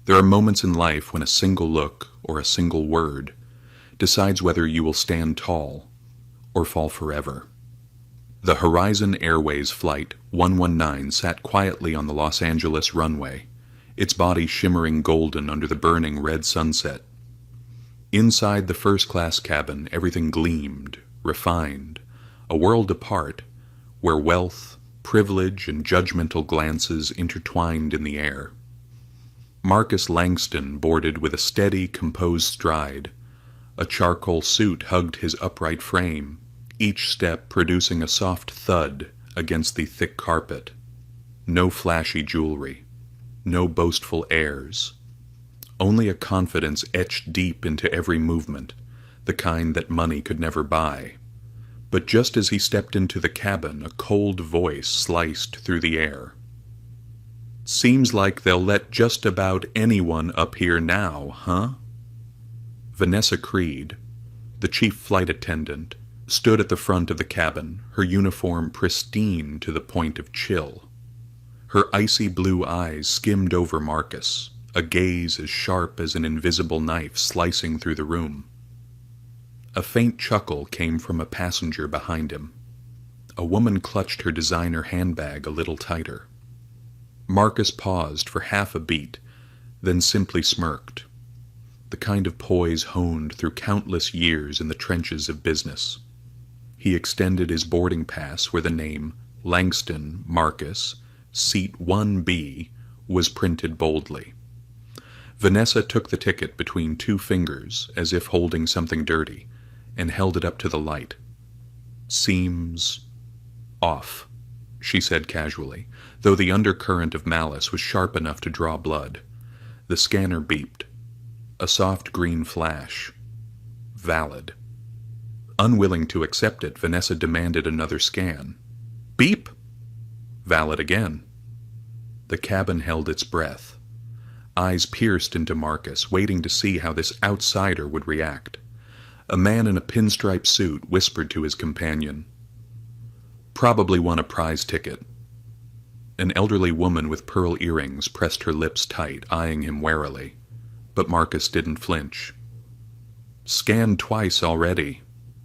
There are moments in life when a single look or a single word decides whether you will stand tall or fall forever. The Horizon Airways Flight 119 sat quietly on the Los Angeles runway, its body shimmering golden under the burning red sunset. Inside the first-class cabin, everything gleamed, refined, a world apart, where wealth, privilege, and judgmental glances intertwined in the air. Marcus Langston boarded with a steady, composed stride. A charcoal suit hugged his upright frame, each step producing a soft thud against the thick carpet. No flashy jewelry, no boastful airs. Only a confidence etched deep into every movement, the kind that money could never buy. But just as he stepped into the cabin, a cold voice sliced through the air. "Seems like they'll let just about anyone up here now, huh?" Vanessa Creed, the chief flight attendant, stood at the front of the cabin, her uniform pristine to the point of chill. Her icy blue eyes skimmed over Marcus, a gaze as sharp as an invisible knife slicing through the room. A faint chuckle came from a passenger behind him. A woman clutched her designer handbag a little tighter. Marcus paused for half a beat, then simply smirked, the kind of poise honed through countless years in the trenches of business. He extended his boarding pass where the name Langston Marcus, Seat 1B, was printed boldly. Vanessa took the ticket between two fingers as if holding something dirty, and held it up to the light. "Seems off," she said casually, though the undercurrent of malice was sharp enough to draw blood. The scanner beeped. A soft green flash. Valid. Unwilling to accept it, Vanessa demanded another scan. Beep! Valid again. The cabin held its breath. Eyes pierced into Marcus, waiting to see how this outsider would react. A man in a pinstripe suit whispered to his companion, "Probably won a prize ticket." An elderly woman with pearl earrings pressed her lips tight, eyeing him warily, but Marcus didn't flinch. "Scanned twice already,"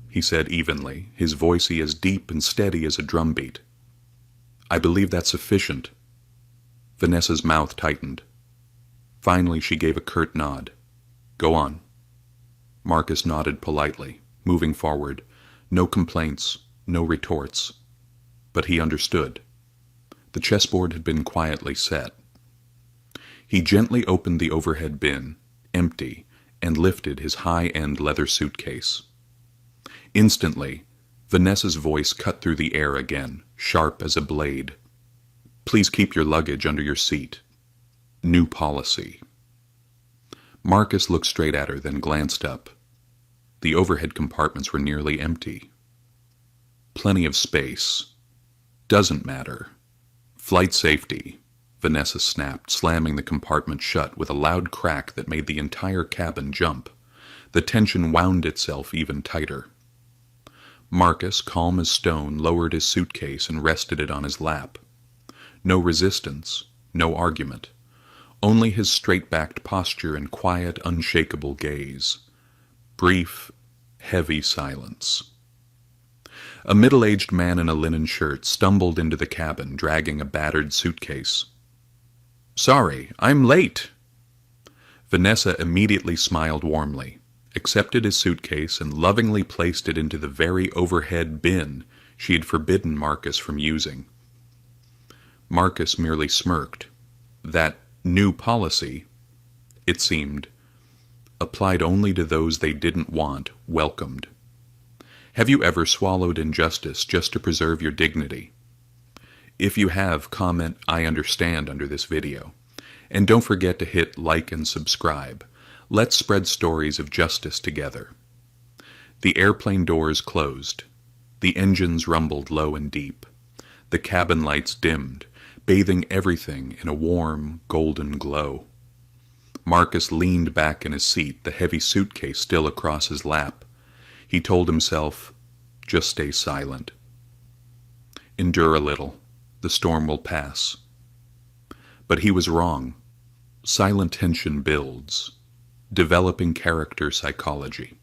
he said evenly, his voice as deep and steady as a drumbeat. "I believe that's sufficient." Vanessa's mouth tightened. Finally, she gave a curt nod. "Go on." Marcus nodded politely, moving forward. No complaints, no retorts. But he understood. The chessboard had been quietly set. He gently opened the overhead bin, empty, and lifted his high-end leather suitcase. Instantly, Vanessa's voice cut through the air again, sharp as a blade. "Please keep your luggage under your seat. New policy." Marcus looked straight at her, then glanced up. The overhead compartments were nearly empty. "Plenty of space. Doesn't matter. Flight safety," Vanessa snapped, slamming the compartment shut with a loud crack that made the entire cabin jump. The tension wound itself even tighter. Marcus, calm as stone, lowered his suitcase and rested it on his lap. No resistance, no argument. Only his straight-backed posture and quiet, unshakable gaze. Brief, heavy silence. A middle-aged man in a linen shirt stumbled into the cabin, dragging a battered suitcase. "Sorry, I'm late." Vanessa immediately smiled warmly, accepted his suitcase, and lovingly placed it into the very overhead bin she had forbidden Marcus from using. Marcus merely smirked. That new policy, it seemed, applied only to those they didn't want welcomed. Have you ever swallowed injustice just to preserve your dignity? If you have, comment "I understand" under this video. And don't forget to hit like and subscribe. Let's spread stories of justice together. The airplane doors closed. The engines rumbled low and deep. The cabin lights dimmed, bathing everything in a warm, golden glow. Marcus leaned back in his seat, the heavy suitcase still across his lap. He told himself, just stay silent. Endure a little. The storm will pass. But he was wrong. Silent tension builds, developing character psychology.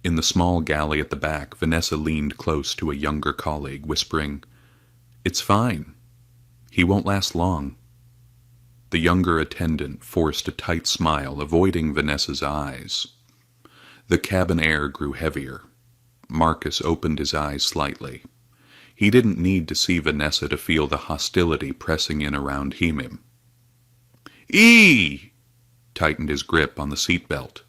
In the small galley at the back, Vanessa leaned close to a younger colleague, whispering, "It's fine. He won't last long." The younger attendant forced a tight smile, avoiding Vanessa's eyes. The cabin air grew heavier. Marcus opened his eyes slightly. He didn't need to see Vanessa to feel the hostility pressing in around him. "Eee!" tightened his grip on the seatbelt,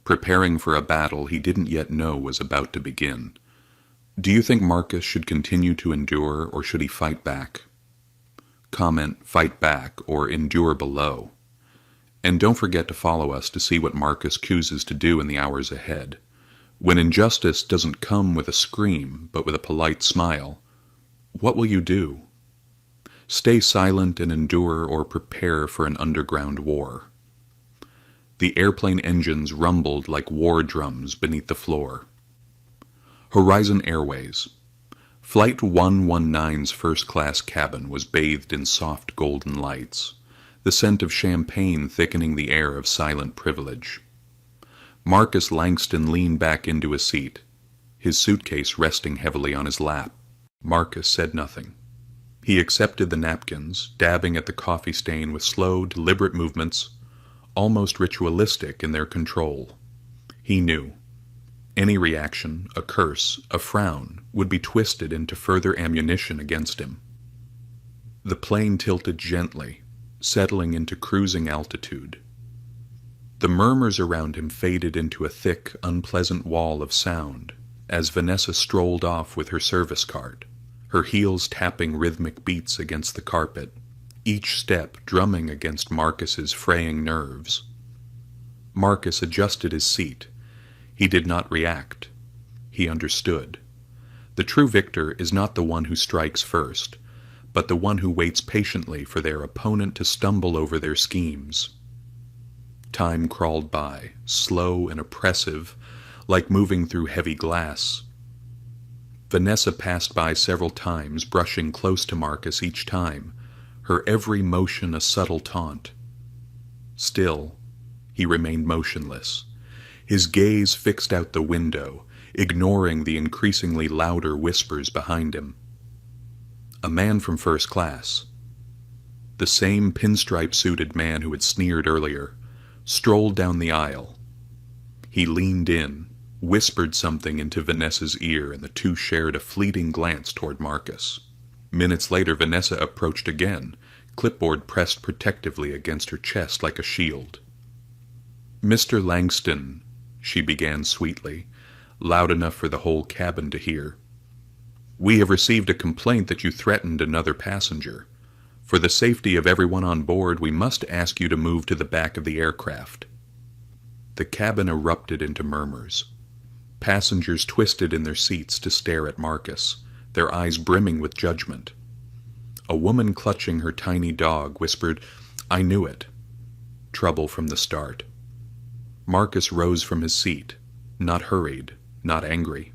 preparing for a battle he didn't yet know was about to begin. Do you think Marcus should continue to endure, or should he fight back? Comment "fight back" or "endure" below. And don't forget to follow us to see what Marcus chooses to do in the hours ahead. When injustice doesn't come with a scream, but with a polite smile, what will you do? Stay silent and endure, or prepare for an underground war. The airplane engines rumbled like war drums beneath the floor. Horizon Airways. Flight 119's first-class cabin was bathed in soft golden lights, the scent of champagne thickening the air of silent privilege. Marcus Langston leaned back into his seat, his suitcase resting heavily on his lap. Marcus said nothing. He accepted the napkins, dabbing at the coffee stain with slow, deliberate movements, almost ritualistic in their control. He knew. Any reaction, a curse, a frown, would be twisted into further ammunition against him. The plane tilted gently, settling into cruising altitude. The murmurs around him faded into a thick, unpleasant wall of sound as Vanessa strolled off with her service card, her heels tapping rhythmic beats against the carpet, each step drumming against Marcus's fraying nerves. Marcus adjusted his seat. He did not react. He understood. The true victor is not the one who strikes first, but the one who waits patiently for their opponent to stumble over their schemes. Time crawled by, slow and oppressive, like moving through heavy glass. Vanessa passed by several times, brushing close to Marcus each time, her every motion a subtle taunt. Still, he remained motionless, his gaze fixed out the window, ignoring the increasingly louder whispers behind him. A man from first class, the same pinstripe-suited man who had sneered earlier, strolled down the aisle. He leaned in, whispered something into Vanessa's ear, and the two shared a fleeting glance toward Marcus. Minutes later, Vanessa approached again, clipboard pressed protectively against her chest like a shield. "Mr. Langston," she began sweetly, loud enough for the whole cabin to hear, "we have received a complaint that you threatened another passenger. For the safety of everyone on board, we must ask you to move to the back of the aircraft." The cabin erupted into murmurs. Passengers twisted in their seats to stare at Marcus, their eyes brimming with judgment. A woman clutching her tiny dog whispered, "I knew it." Trouble from the start. Marcus rose from his seat, not hurried, not angry.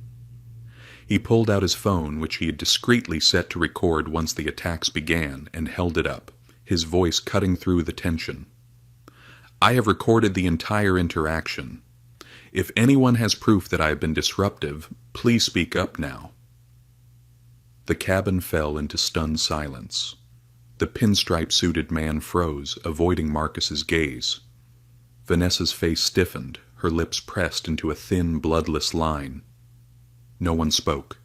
He pulled out his phone, which he had discreetly set to record once the attacks began, and held it up, his voice cutting through the tension. "I have recorded the entire interaction. If anyone has proof that I have been disruptive, please speak up now." The cabin fell into stunned silence. The pinstripe-suited man froze, avoiding Marcus's gaze. Vanessa's face stiffened, her lips pressed into a thin, bloodless line. No one spoke.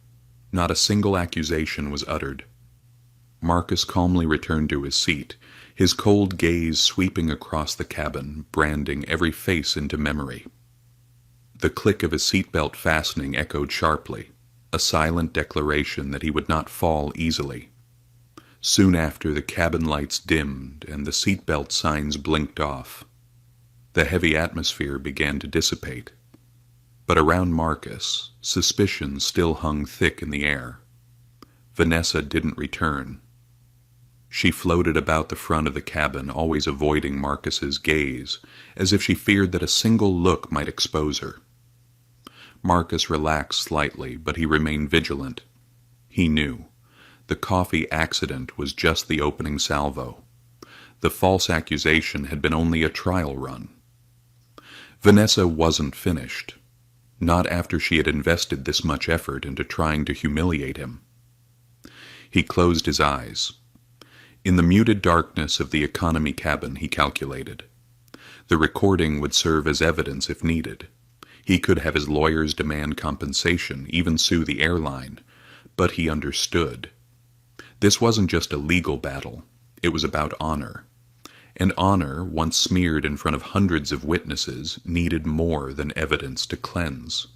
Not a single accusation was uttered. Marcus calmly returned to his seat, his cold gaze sweeping across the cabin, branding every face into memory. The click of his seatbelt fastening echoed sharply, a silent declaration that he would not fall easily. Soon after, the cabin lights dimmed and the seatbelt signs blinked off. The heavy atmosphere began to dissipate. But around Marcus, suspicion still hung thick in the air. Vanessa didn't return. She floated about the front of the cabin, always avoiding Marcus's gaze, as if she feared that a single look might expose her. Marcus relaxed slightly, but he remained vigilant. He knew. The coffee accident was just the opening salvo. The false accusation had been only a trial run. Vanessa wasn't finished. Not after she had invested this much effort into trying to humiliate him. He closed his eyes. In the muted darkness of the economy cabin, he calculated. The recording would serve as evidence if needed. He could have his lawyers demand compensation, even sue the airline. But he understood. This wasn't just a legal battle. It was about honor. And honor, once smeared in front of hundreds of witnesses, needed more than evidence to cleanse.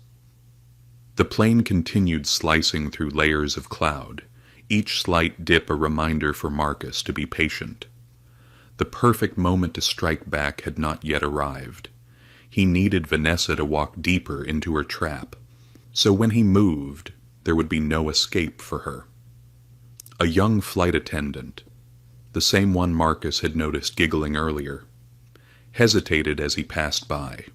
The plane continued slicing through layers of cloud, each slight dip a reminder for Marcus to be patient. The perfect moment to strike back had not yet arrived. He needed Vanessa to walk deeper into her trap, so when he moved, there would be no escape for her. A young flight attendant, the same one Marcus had noticed giggling earlier, hesitated as he passed by.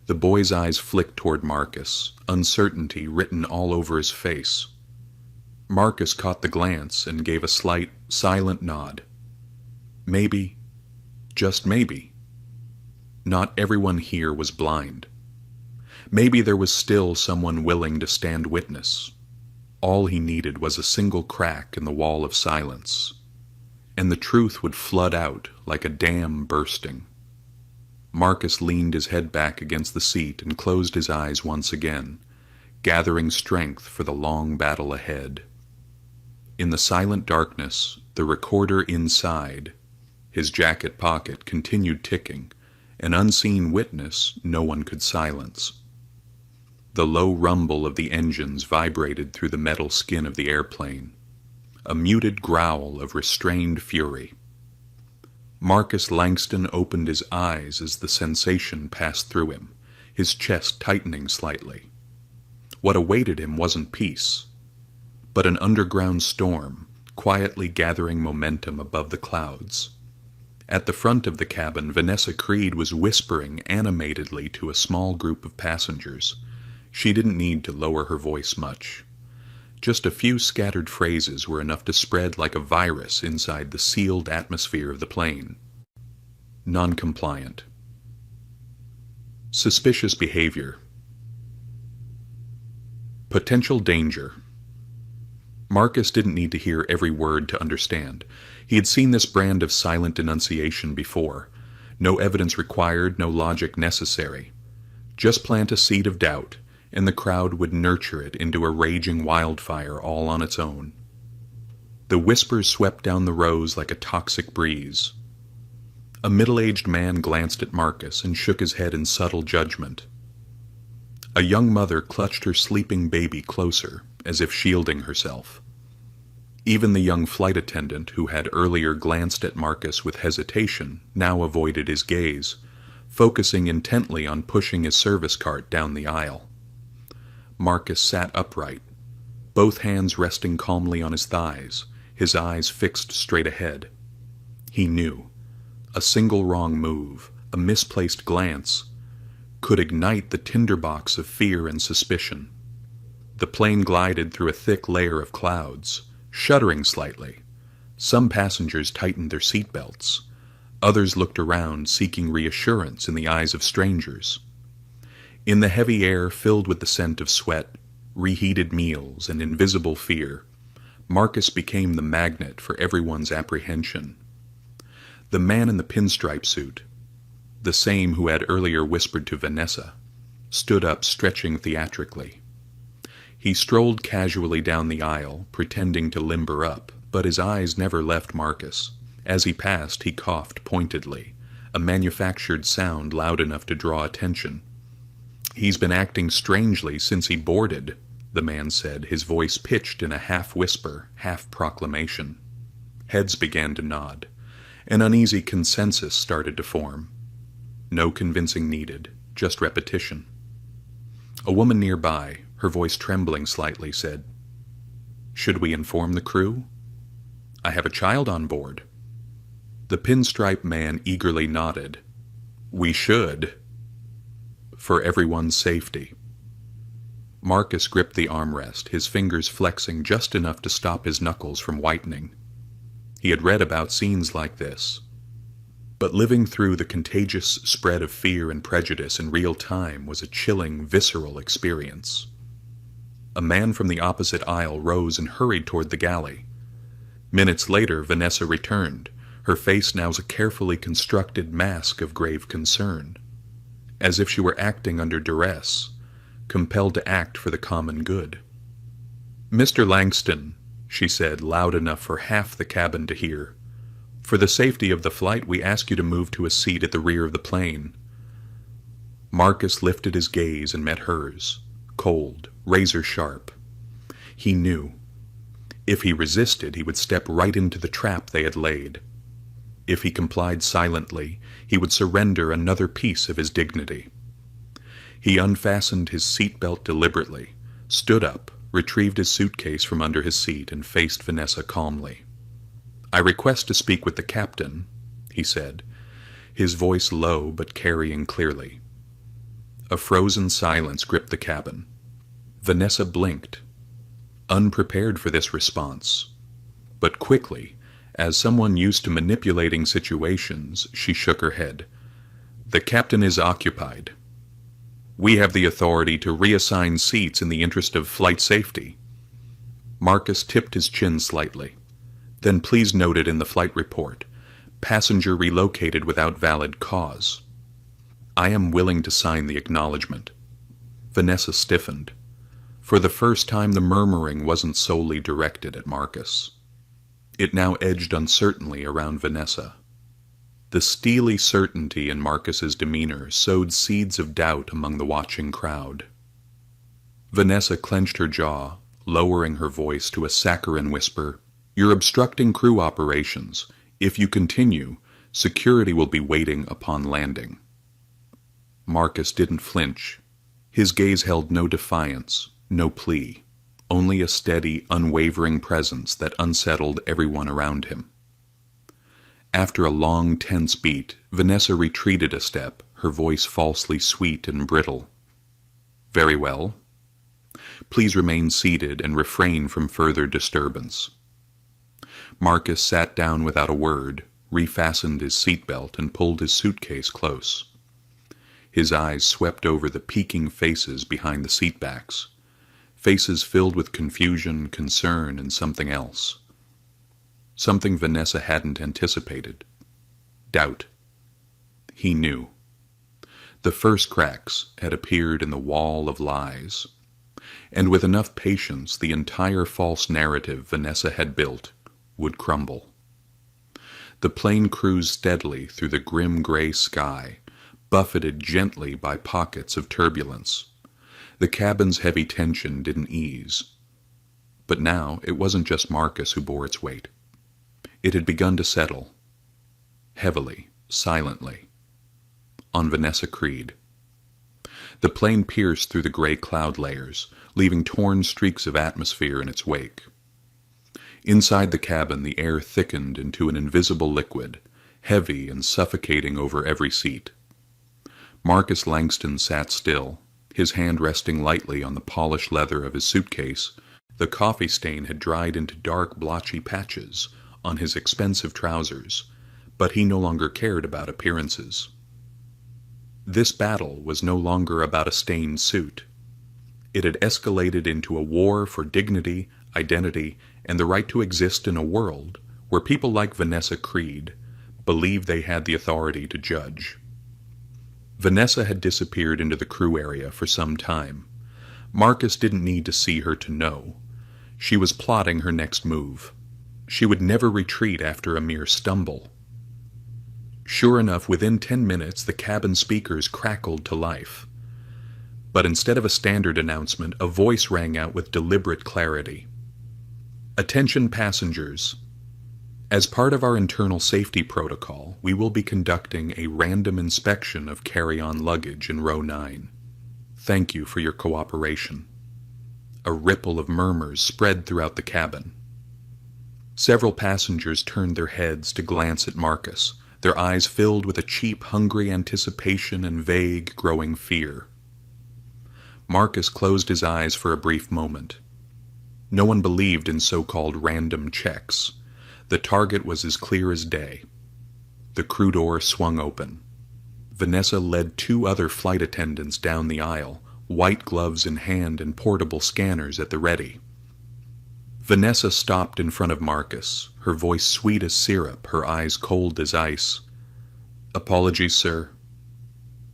The boy's eyes flicked toward Marcus, uncertainty written all over his face. Marcus caught the glance and gave a slight, silent nod. Maybe, just maybe, not everyone here was blind. Maybe there was still someone willing to stand witness. All he needed was a single crack in the wall of silence, and the truth would flood out like a dam bursting. Marcus leaned his head back against the seat and closed his eyes once again, gathering strength for the long battle ahead. In the silent darkness, the recorder inside, his jacket pocket, continued ticking, an unseen witness no one could silence. The low rumble of the engines vibrated through the metal skin of the airplane, a muted growl of restrained fury. Marcus Langston opened his eyes as the sensation passed through him, his chest tightening slightly. What awaited him wasn't peace, but an underground storm, quietly gathering momentum above the clouds. At the front of the cabin, Vanessa Creed was whispering animatedly to a small group of passengers. She didn't need to lower her voice much. Just a few scattered phrases were enough to spread like a virus inside the sealed atmosphere of the plane. Non-compliant. Suspicious behavior. Potential danger. Marcus didn't need to hear every word to understand. He had seen this brand of silent denunciation before. No evidence required, no logic necessary. Just plant a seed of doubt, and the crowd would nurture it into a raging wildfire all on its own. The whispers swept down the rows like a toxic breeze. A middle-aged man glanced at Marcus and shook his head in subtle judgment. A young mother clutched her sleeping baby closer, as if shielding herself. Even the young flight attendant, who had earlier glanced at Marcus with hesitation, now avoided his gaze, focusing intently on pushing his service cart down the aisle. Marcus sat upright, both hands resting calmly on his thighs, his eyes fixed straight ahead. He knew. A single wrong move, a misplaced glance, could ignite the tinderbox of fear and suspicion. The plane glided through a thick layer of clouds, shuddering slightly. Some passengers tightened their seatbelts. Others looked around, seeking reassurance in the eyes of strangers. In the heavy air filled with the scent of sweat, reheated meals, and invisible fear, Marcus became the magnet for everyone's apprehension. The man in the pinstripe suit, the same who had earlier whispered to Vanessa, stood up, stretching theatrically. He strolled casually down the aisle, pretending to limber up, but his eyes never left Marcus. As he passed, he coughed pointedly, a manufactured sound loud enough to draw attention. "He's been acting strangely since he boarded," the man said, his voice pitched in a half-whisper, half-proclamation. Heads began to nod. An uneasy consensus started to form. No convincing needed, just repetition. A woman nearby, her voice trembling slightly, said, "Should we inform the crew? I have a child on board." The pinstripe man eagerly nodded. "We should. For everyone's safety." Marcus gripped the armrest, his fingers flexing just enough to stop his knuckles from whitening. He had read about scenes like this. But living through the contagious spread of fear and prejudice in real time was a chilling, visceral experience. A man from the opposite aisle rose and hurried toward the galley. Minutes later, Vanessa returned, her face now a carefully constructed mask of grave concern, as if she were acting under duress, compelled to act for the common good. "Mr. Langston," she said, loud enough for half the cabin to hear, "for the safety of the flight, we ask you to move to a seat at the rear of the plane." Marcus lifted his gaze and met hers, cold, razor sharp. He knew. If he resisted, he would step right into the trap they had laid. If he complied silently, he would surrender another piece of his dignity. He unfastened his seatbelt deliberately, stood up, retrieved his suitcase from under his seat, and faced Vanessa calmly. "I request to speak with the captain," he said, his voice low but carrying clearly. A frozen silence gripped the cabin. Vanessa blinked, unprepared for this response. But quickly, as someone used to manipulating situations, she shook her head. "The captain is occupied. We have the authority to reassign seats in the interest of flight safety." Marcus tipped his chin slightly. "Then please note it in the flight report. Passenger relocated without valid cause." "I am willing to sign the acknowledgement." Vanessa stiffened. For the first time, the murmuring wasn't solely directed at Marcus. It now edged uncertainly around Vanessa. The steely certainty in Marcus's demeanor sowed seeds of doubt among the watching crowd. Vanessa clenched her jaw, lowering her voice to a saccharine whisper. "You're obstructing crew operations. If you continue, security will be waiting upon landing." Marcus didn't flinch. His gaze held no defiance, no plea, only a steady, unwavering presence that unsettled everyone around him. After a long, tense beat, Vanessa retreated a step, her voice falsely sweet and brittle. "Very well. Please remain seated and refrain from further disturbance." Marcus sat down without a word, refastened his seatbelt, and pulled his suitcase close. His eyes swept over the peeking faces behind the seatbacks, faces filled with confusion, concern, and something else. Something Vanessa hadn't anticipated. Doubt. He knew. The first cracks had appeared in the wall of lies, and with enough patience, the entire false narrative Vanessa had built would crumble. The plane cruised steadily through the grim gray sky, buffeted gently by pockets of turbulence. The cabin's heavy tension didn't ease. But now it wasn't just Marcus who bore its weight. It had begun to settle, heavily, silently, on Vanessa Creed. The plane pierced through the gray cloud layers, leaving torn streaks of atmosphere in its wake. Inside the cabin, the air thickened into an invisible liquid, heavy and suffocating over every seat. Marcus Langston sat still, his hand resting lightly on the polished leather of his suitcase. The coffee stain had dried into dark, blotchy patches on his expensive trousers, but he no longer cared about appearances. This battle was no longer about a stained suit. It had escalated into a war for dignity, identity, and the right to exist in a world where people like Vanessa Creed believed they had the authority to judge. Vanessa had disappeared into the crew area for some time. Marcus didn't need to see her to know. She was plotting her next move. She would never retreat after a mere stumble. Sure enough, within 10 minutes, the cabin speakers crackled to life. But instead of a standard announcement, a voice rang out with deliberate clarity. "Attention passengers. As part of our internal safety protocol, we will be conducting a random inspection of carry-on luggage in row 9. Thank you for your cooperation." A ripple of murmurs spread throughout the cabin. Several passengers turned their heads to glance at Marcus, their eyes filled with a cheap, hungry anticipation and vague, growing fear. Marcus closed his eyes for a brief moment. No one believed in so-called random checks. The target was as clear as day. The crew door swung open. Vanessa led two other flight attendants down the aisle, white gloves in hand and portable scanners at the ready. Vanessa stopped in front of Marcus, her voice sweet as syrup, her eyes cold as ice. "Apologies, sir.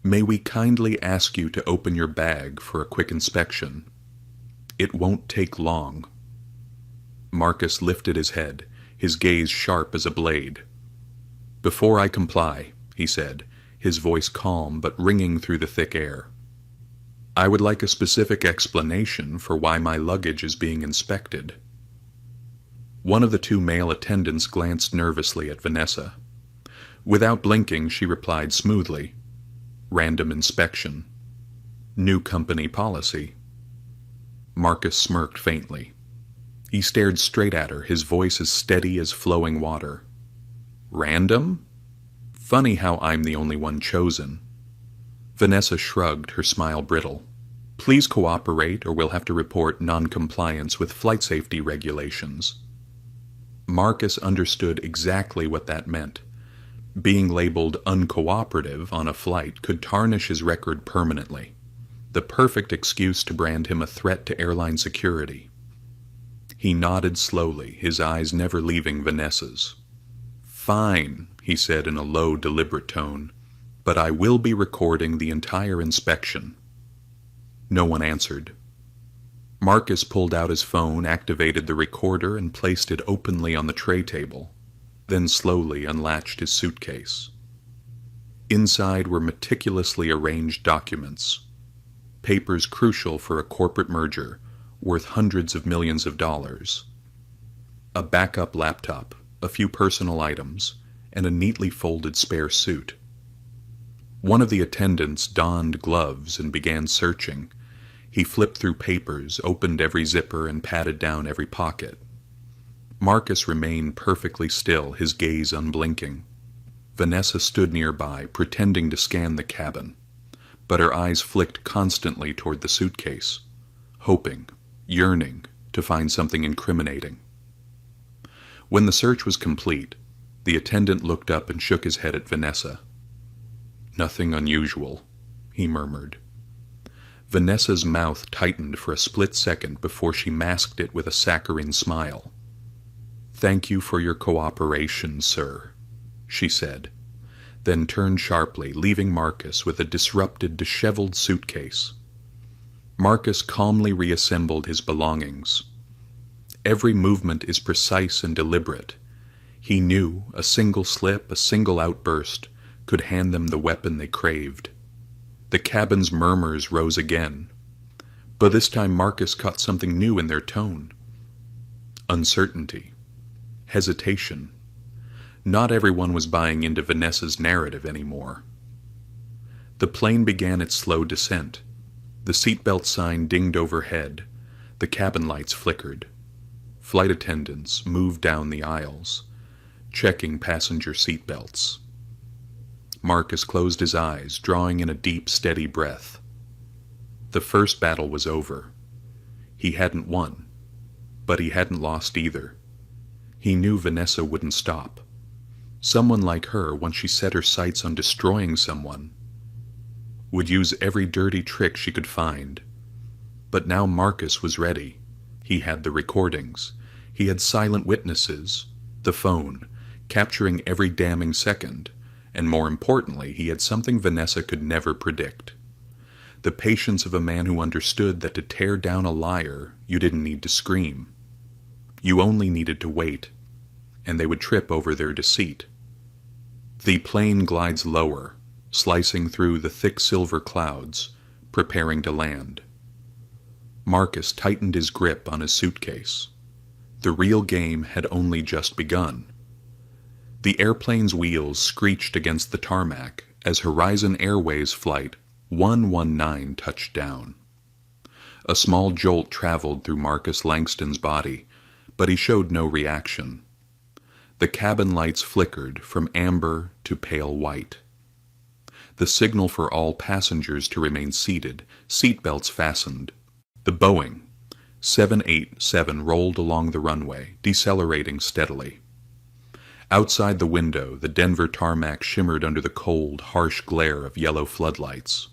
May we kindly ask you to open your bag for a quick inspection? It won't take long." Marcus lifted his head, his gaze sharp as a blade. "Before I comply," he said, his voice calm but ringing through the thick air, "I would like a specific explanation for why my luggage is being inspected." One of the two male attendants glanced nervously at Vanessa. Without blinking, she replied smoothly, "Random inspection. New company policy." Marcus smirked faintly. He stared straight at her, his voice as steady as flowing water. "Random? Funny how I'm the only one chosen." Vanessa shrugged, her smile brittle. "Please cooperate or we'll have to report non-compliance with flight safety regulations." Marcus understood exactly what that meant. Being labeled uncooperative on a flight could tarnish his record permanently. The perfect excuse to brand him a threat to airline security. He nodded slowly, his eyes never leaving Vanessa's. "Fine," he said in a low, deliberate tone, "but I will be recording the entire inspection." No one answered. Marcus pulled out his phone, activated the recorder, and placed it openly on the tray table, then slowly unlatched his suitcase. Inside were meticulously arranged documents, papers crucial for a corporate merger worth hundreds of millions of dollars. A backup laptop, a few personal items, and a neatly folded spare suit. One of the attendants donned gloves and began searching. He flipped through papers, opened every zipper, and patted down every pocket. Marcus remained perfectly still, his gaze unblinking. Vanessa stood nearby, pretending to scan the cabin, but her eyes flicked constantly toward the suitcase, hoping, yearning, to find something incriminating. When the search was complete, the attendant looked up and shook his head at Vanessa. "Nothing unusual," he murmured. Vanessa's mouth tightened for a split second before she masked it with a saccharine smile. "Thank you for your cooperation, sir," she said, then turned sharply, leaving Marcus with a disrupted, disheveled suitcase. Marcus calmly reassembled his belongings. Every movement is precise and deliberate. He knew a single slip, a single outburst, could hand them the weapon they craved. The cabin's murmurs rose again, but this time Marcus caught something new in their tone. Uncertainty. Hesitation. Not everyone was buying into Vanessa's narrative anymore. The plane began its slow descent. The seatbelt sign dinged overhead. The cabin lights flickered. Flight attendants moved down the aisles, checking passenger seatbelts. Marcus closed his eyes, drawing in a deep, steady breath. The first battle was over. He hadn't won, but he hadn't lost either. He knew Vanessa wouldn't stop. Someone like her, once she set her sights on destroying someone, would use every dirty trick she could find. But now Marcus was ready. He had the recordings. He had silent witnesses, the phone, capturing every damning second, and more importantly, he had something Vanessa could never predict. The patience of a man who understood that to tear down a liar, you didn't need to scream. You only needed to wait, and they would trip over their deceit. The plane glides lower, slicing through the thick silver clouds, preparing to land. Marcus tightened his grip on his suitcase. The real game had only just begun. The airplane's wheels screeched against the tarmac as Horizon Airways Flight 119 touched down. A small jolt traveled through Marcus Langston's body, but he showed no reaction. The cabin lights flickered from amber to pale white. The signal for all passengers to remain seated, seatbelts fastened. The Boeing 787 rolled along the runway, decelerating steadily. Outside the window, the Denver tarmac shimmered under the cold, harsh glare of yellow floodlights.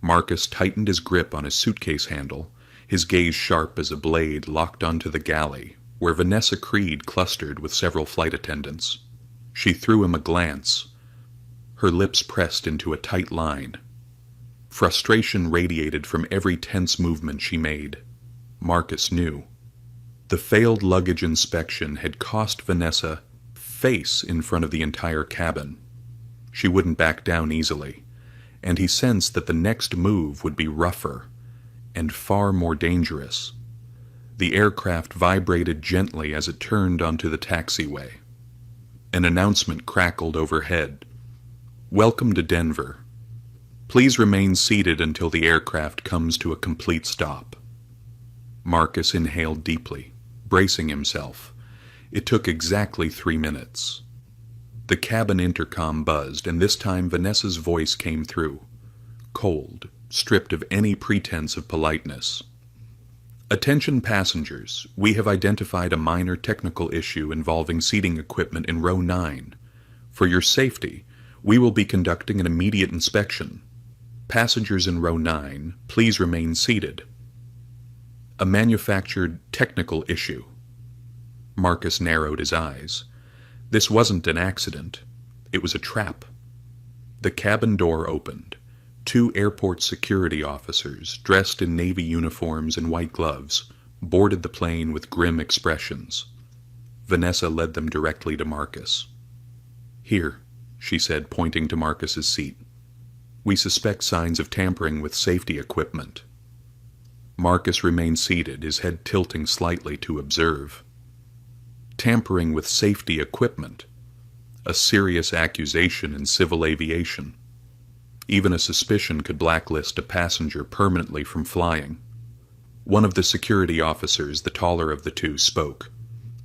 Marcus tightened his grip on his suitcase handle, his gaze sharp as a blade locked onto the galley, where Vanessa Creed clustered with several flight attendants. She threw him a glance, her lips pressed into a tight line. Frustration radiated from every tense movement she made. Marcus knew. The failed luggage inspection had cost Vanessa face in front of the entire cabin. She wouldn't back down easily, and he sensed that the next move would be rougher and far more dangerous. The aircraft vibrated gently as it turned onto the taxiway. An announcement crackled overhead. "Welcome to Denver. Please remain seated until the aircraft comes to a complete stop." Marcus inhaled deeply, bracing himself. It took exactly 3 minutes. The cabin intercom buzzed, and this time Vanessa's voice came through, cold, stripped of any pretense of politeness. "Attention passengers, we have identified a minor technical issue involving seating equipment in row 9. For your safety, we will be conducting an immediate inspection. Passengers in row 9, please remain seated." A manufactured technical issue. Marcus narrowed his eyes. This wasn't an accident. It was a trap. The cabin door opened. 2 airport security officers, dressed in Navy uniforms and white gloves, boarded the plane with grim expressions. Vanessa led them directly to Marcus. "Here," she said, pointing to Marcus's seat. "We suspect signs of tampering with safety equipment." Marcus remained seated, his head tilting slightly to observe. Tampering with safety equipment. A serious accusation in civil aviation. Even a suspicion could blacklist a passenger permanently from flying. One of the security officers, the taller of the two, spoke.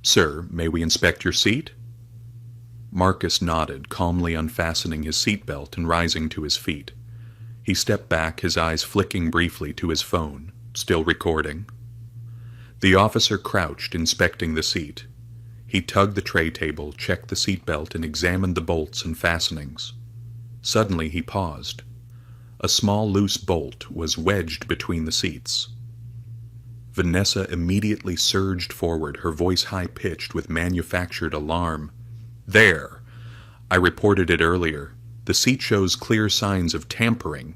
"Sir, may we inspect your seat?" Marcus nodded, calmly unfastening his seatbelt and rising to his feet. He stepped back, his eyes flicking briefly to his phone, still recording. The officer crouched, inspecting the seat. He tugged the tray table, checked the seatbelt, and examined the bolts and fastenings. Suddenly he paused. A small loose bolt was wedged between the seats. Vanessa immediately surged forward, her voice high-pitched with manufactured alarm. "There! I reported it earlier. The seat shows clear signs of tampering."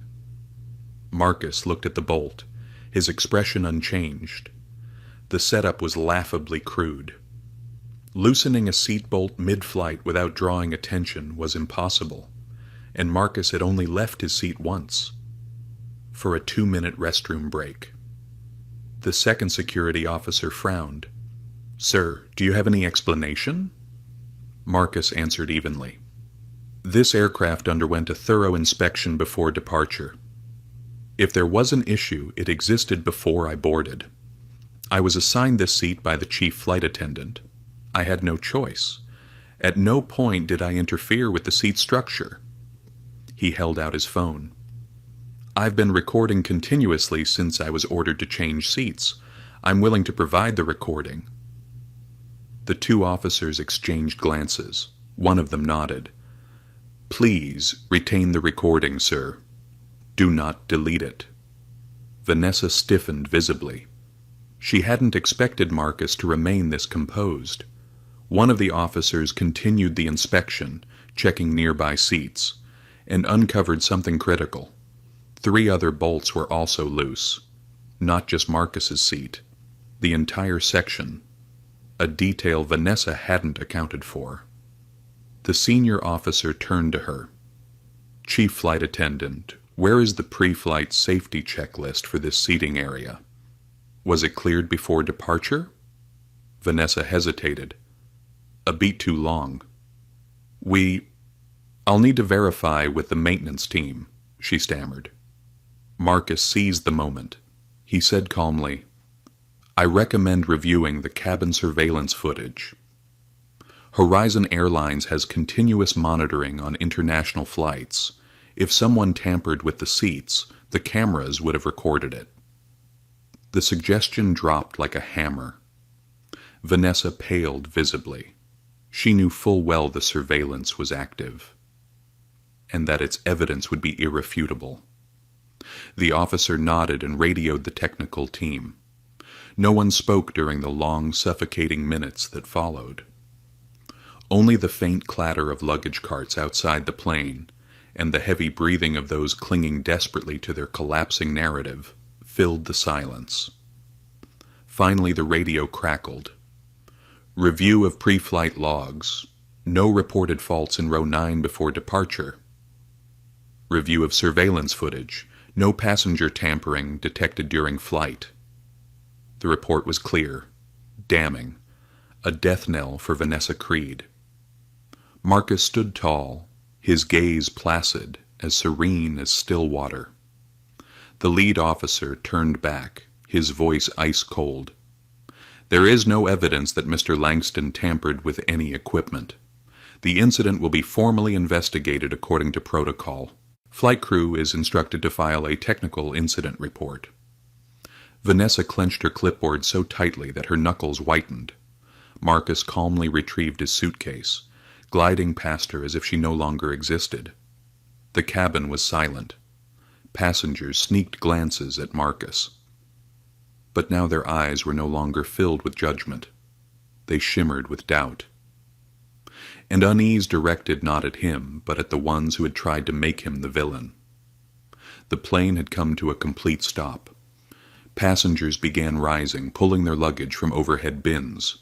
Marcus looked at the bolt, his expression unchanged. The setup was laughably crude. Loosening a seat bolt mid-flight without drawing attention was impossible, and Marcus had only left his seat once, for a 2-minute restroom break. The second security officer frowned. "Sir, do you have any explanation?" Marcus answered evenly. "This aircraft underwent a thorough inspection before departure. If there was an issue, it existed before I boarded. I was assigned this seat by the chief flight attendant. I had no choice. At no point did I interfere with the seat structure." He held out his phone. "I've been recording continuously since I was ordered to change seats. I'm willing to provide the recording." The 2 officers exchanged glances. One of them nodded. "Please retain the recording, sir. Do not delete it." Vanessa stiffened visibly. She hadn't expected Marcus to remain this composed. One of the officers continued the inspection, checking nearby seats, and uncovered something critical. 3 other bolts were also loose. Not just Marcus's seat. The entire section. A detail Vanessa hadn't accounted for. The senior officer turned to her. "Chief Flight Attendant, where is the pre-flight safety checklist for this seating area? Was it cleared before departure?" Vanessa hesitated. "A beat too long." I'll need to verify with the maintenance team," she stammered. Marcus seized the moment. He said calmly, "I recommend reviewing the cabin surveillance footage. Horizon Airlines has continuous monitoring on international flights. If someone tampered with the seats, the cameras would have recorded it." The suggestion dropped like a hammer. Vanessa paled visibly. She knew full well the surveillance was active, and that its evidence would be irrefutable. The officer nodded and radioed the technical team. No one spoke during the long, suffocating minutes that followed. Only the faint clatter of luggage carts outside the plane and the heavy breathing of those clinging desperately to their collapsing narrative filled the silence. Finally, the radio crackled. Review of pre-flight logs. No reported faults in row 9 before departure. Review of surveillance footage. No passenger tampering detected during flight. The report was clear, damning, a death knell for Vanessa Creed. Marcus stood tall, his gaze placid, as serene as still water. The lead officer turned back, his voice ice-cold. There is no evidence that Mr. Langston tampered with any equipment. The incident will be formally investigated according to protocol. Flight crew is instructed to file a technical incident report. Vanessa clenched her clipboard so tightly that her knuckles whitened. Marcus calmly retrieved his suitcase, gliding past her as if she no longer existed. The cabin was silent. Passengers sneaked glances at Marcus. But now their eyes were no longer filled with judgment. They shimmered with doubt. And unease directed not at him, but at the ones who had tried to make him the villain. The plane had come to a complete stop. Passengers began rising, pulling their luggage from overhead bins.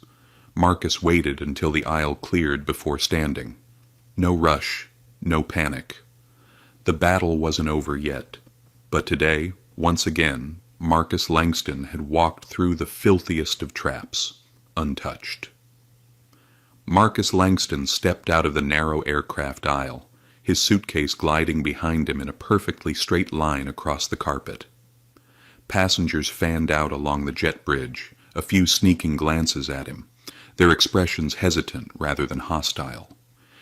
Marcus waited until the aisle cleared before standing. No rush, no panic. The battle wasn't over yet, but today, once again, Marcus Langston had walked through the filthiest of traps, untouched. Marcus Langston stepped out of the narrow aircraft aisle, his suitcase gliding behind him in a perfectly straight line across the carpet. Passengers fanned out along the jet bridge, a few sneaking glances at him, their expressions hesitant rather than hostile.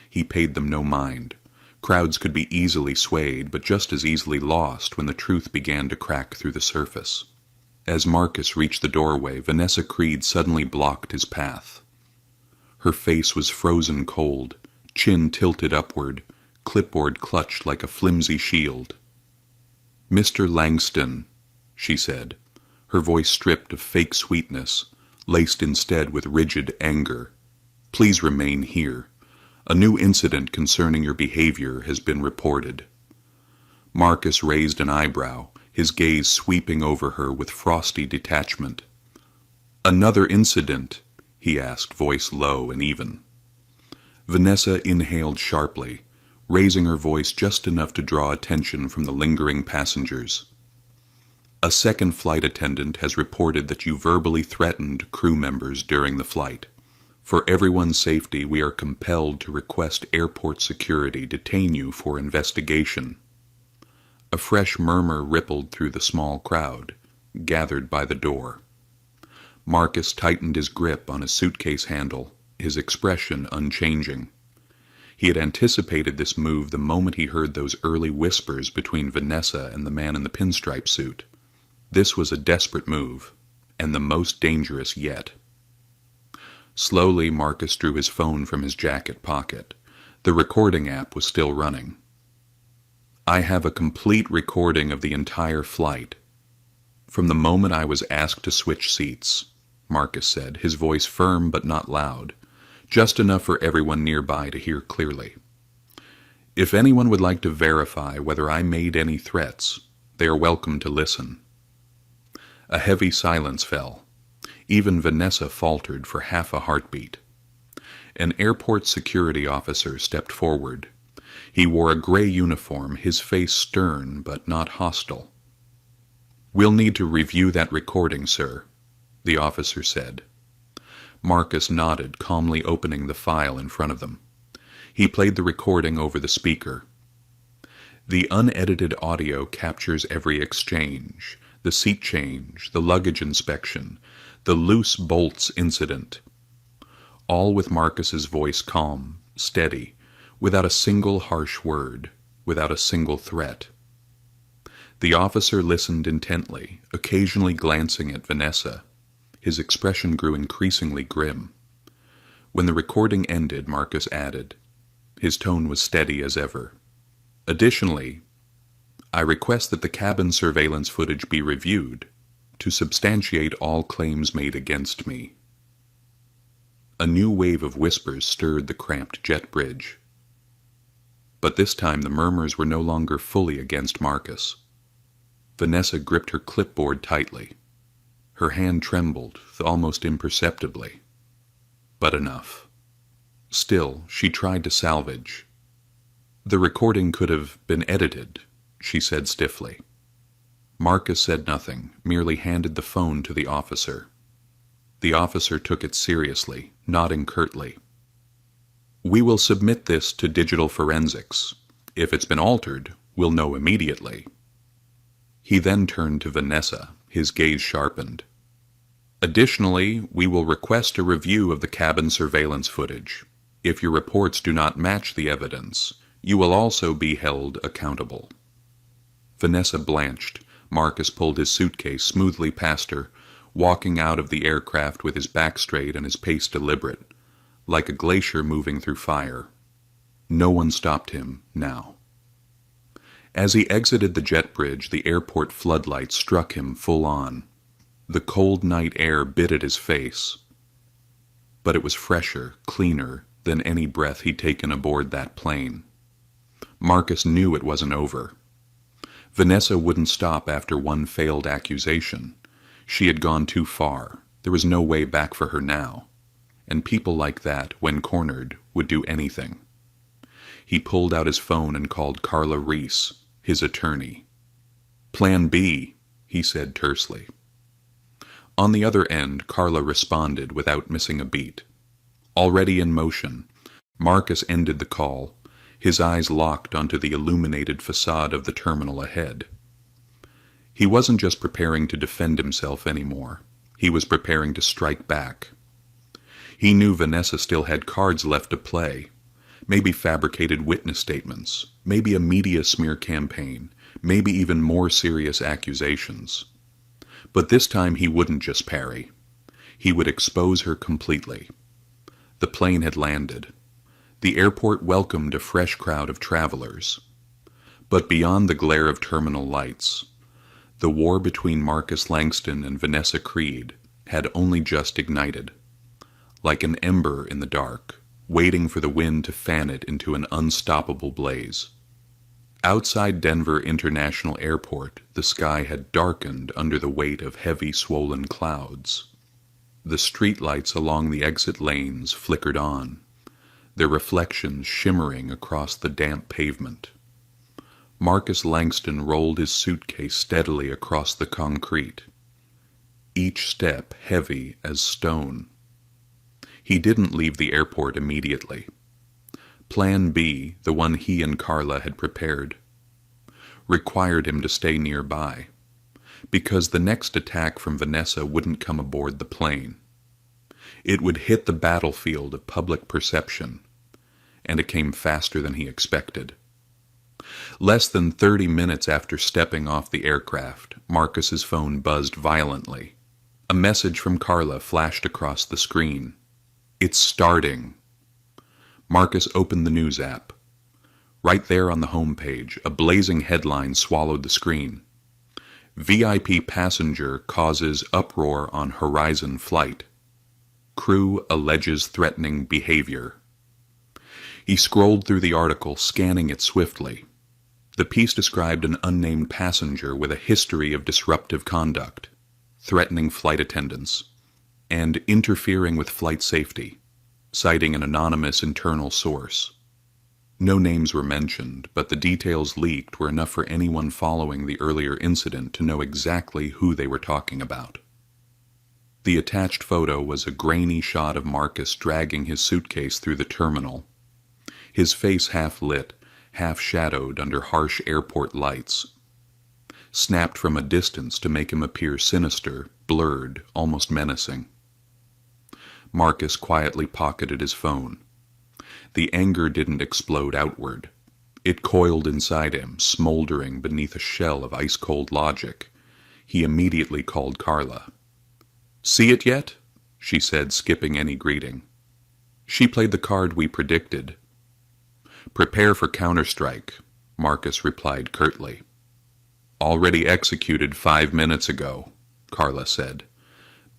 He paid them no mind. Crowds could be easily swayed, but just as easily lost when the truth began to crack through the surface. As Marcus reached the doorway, Vanessa Creed suddenly blocked his path. Her face was frozen cold, chin tilted upward, clipboard clutched like a flimsy shield. "Mr. Langston," she said, her voice stripped of fake sweetness, laced instead with rigid anger. "Please remain here. A new incident concerning your behavior has been reported." Marcus raised an eyebrow, his gaze sweeping over her with frosty detachment. "Another incident?" he asked, voice low and even. Vanessa inhaled sharply, raising her voice just enough to draw attention from the lingering passengers. "A second flight attendant has reported that you verbally threatened crew members during the flight. For everyone's safety, we are compelled to request airport security detain you for investigation." A fresh murmur rippled through the small crowd, gathered by the door. Marcus tightened his grip on his suitcase handle, his expression unchanging. He had anticipated this move the moment he heard those early whispers between Vanessa and the man in the pinstripe suit. This was a desperate move, and the most dangerous yet. Slowly, Marcus drew his phone from his jacket pocket. The recording app was still running. "I have a complete recording of the entire flight. From the moment I was asked to switch seats," Marcus said, his voice firm but not loud, just enough for everyone nearby to hear clearly. "If anyone would like to verify whether I made any threats, they are welcome to listen." A heavy silence fell. Even Vanessa faltered for half a heartbeat. An airport security officer stepped forward. He wore a gray uniform, his face stern but not hostile. "We'll need to review that recording, sir," the officer said. Marcus nodded, calmly opening the file in front of them. He played the recording over the speaker. The unedited audio captures every exchange, the seat change, the luggage inspection, the loose bolts incident. All with Marcus's voice calm, steady, without a single harsh word, without a single threat. The officer listened intently, occasionally glancing at Vanessa. His expression grew increasingly grim. When the recording ended, Marcus added. His tone was steady as ever. Additionally, I request that the cabin surveillance footage be reviewed to substantiate all claims made against me. A new wave of whispers stirred the cramped jet bridge. But this time the murmurs were no longer fully against Marcus. Vanessa gripped her clipboard tightly. Her hand trembled, almost imperceptibly. But enough. Still, she tried to salvage. The recording could have been edited, she said stiffly. Marcus said nothing, merely handed the phone to the officer. The officer took it seriously, nodding curtly. We will submit this to digital forensics. If it's been altered, we'll know immediately. He then turned to Vanessa, his gaze sharpened. Additionally, we will request a review of the cabin surveillance footage. If your reports do not match the evidence, you will also be held accountable. Vanessa blanched. Marcus pulled his suitcase smoothly past her, walking out of the aircraft with his back straight and his pace deliberate, like a glacier moving through fire. No one stopped him now. As he exited the jet bridge, the airport floodlights struck him full on. The cold night air bit at his face, but it was fresher, cleaner than any breath he'd taken aboard that plane. Marcus knew it wasn't over. Vanessa wouldn't stop after one failed accusation. She had gone too far. There was no way back for her now. And people like that, when cornered, would do anything. He pulled out his phone and called Carla Reese, his attorney. Plan B, he said tersely. On the other end, Carla responded without missing a beat. Already in motion, Marcus ended the call, his eyes locked onto the illuminated facade of the terminal ahead. He wasn't just preparing to defend himself anymore. He was preparing to strike back. He knew Vanessa still had cards left to play, maybe fabricated witness statements, maybe a media smear campaign, maybe even more serious accusations. But this time he wouldn't just parry. He would expose her completely. The plane had landed. The airport welcomed a fresh crowd of travelers. But beyond the glare of terminal lights, the war between Marcus Langston and Vanessa Creed had only just ignited, like an ember in the dark, waiting for the wind to fan it into an unstoppable blaze. Outside Denver International Airport, the sky had darkened under the weight of heavy, swollen clouds. The streetlights along the exit lanes flickered on, their reflections shimmering across the damp pavement. Marcus Langston rolled his suitcase steadily across the concrete, each step heavy as stone. He didn't leave the airport immediately. Plan B, the one he and Carla had prepared, required him to stay nearby, because the next attack from Vanessa wouldn't come aboard the plane. It would hit the battlefield of public perception, and it came faster than he expected. Less than 30 minutes after stepping off the aircraft, Marcus's phone buzzed violently. A message from Carla flashed across the screen. It's starting. Marcus opened the news app. Right there on the home page, a blazing headline swallowed the screen. VIP passenger causes uproar on Horizon flight. Crew alleges threatening behavior. He scrolled through the article, scanning it swiftly. The piece described an unnamed passenger with a history of disruptive conduct, threatening flight attendants, and interfering with flight safety, citing an anonymous internal source. No names were mentioned, but the details leaked were enough for anyone following the earlier incident to know exactly who they were talking about. The attached photo was a grainy shot of Marcus dragging his suitcase through the terminal, his face half lit, half shadowed under harsh airport lights, snapped from a distance to make him appear sinister, blurred, almost menacing. Marcus quietly pocketed his phone. The anger didn't explode outward. It coiled inside him, smoldering beneath a shell of ice-cold logic. He immediately called Carla. "See it yet?" she said, skipping any greeting. She played the card we predicted. Prepare for counterstrike, Marcus replied curtly. Already executed 5 minutes ago, Carla said.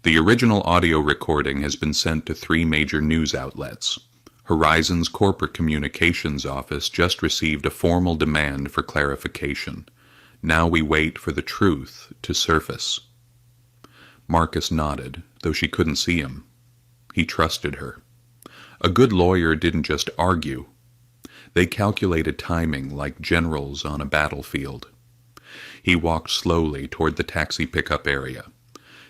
The original audio recording has been sent to 3 major news outlets. Horizon's corporate communications office just received a formal demand for clarification. Now we wait for the truth to surface. Marcus nodded, though she couldn't see him. He trusted her. A good lawyer didn't just argue. They calculated timing like generals on a battlefield. He walked slowly toward the taxi pickup area.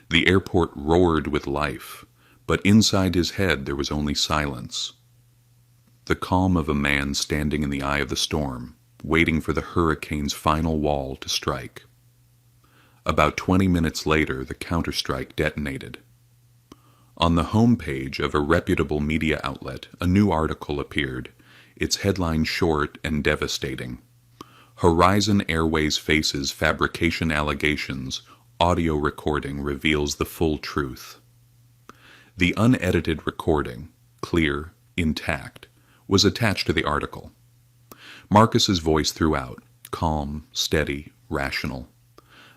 The airport roared with life, but inside his head there was only silence. The calm of a man standing in the eye of the storm, waiting for the hurricane's final wall to strike. About 20 minutes later, the counterstrike detonated. On the homepage of a reputable media outlet, a new article appeared, its headline short and devastating. Horizon Airways faces fabrication allegations. Audio recording reveals the full truth. The unedited recording, clear, intact, was attached to the article. Marcus's voice throughout, calm, steady, rational.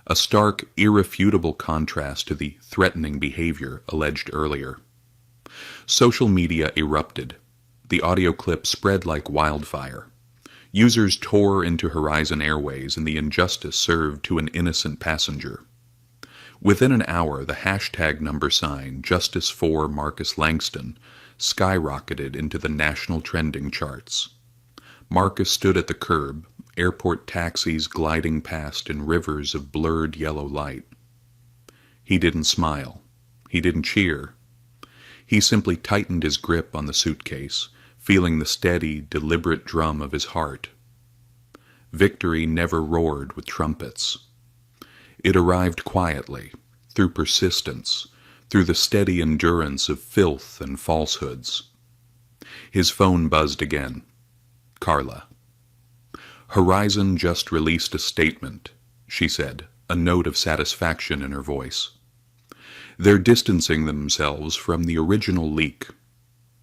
A stark, irrefutable contrast to the threatening behavior alleged earlier. Social media erupted. The audio clip spread like wildfire. Users tore into Horizon Airways, and the injustice served to an innocent passenger. Within an hour, the hashtag number sign, Justice for Marcus Langston, skyrocketed into the national trending charts. Marcus stood at the curb, airport taxis gliding past in rivers of blurred yellow light. He didn't smile. He didn't cheer. He simply tightened his grip on the suitcase, feeling the steady, deliberate drum of his heart. Victory never roared with trumpets. It arrived quietly, through persistence, through the steady endurance of filth and falsehoods. His phone buzzed again. Carla. Horizon just released a statement, she said, a note of satisfaction in her voice. They're distancing themselves from the original leak,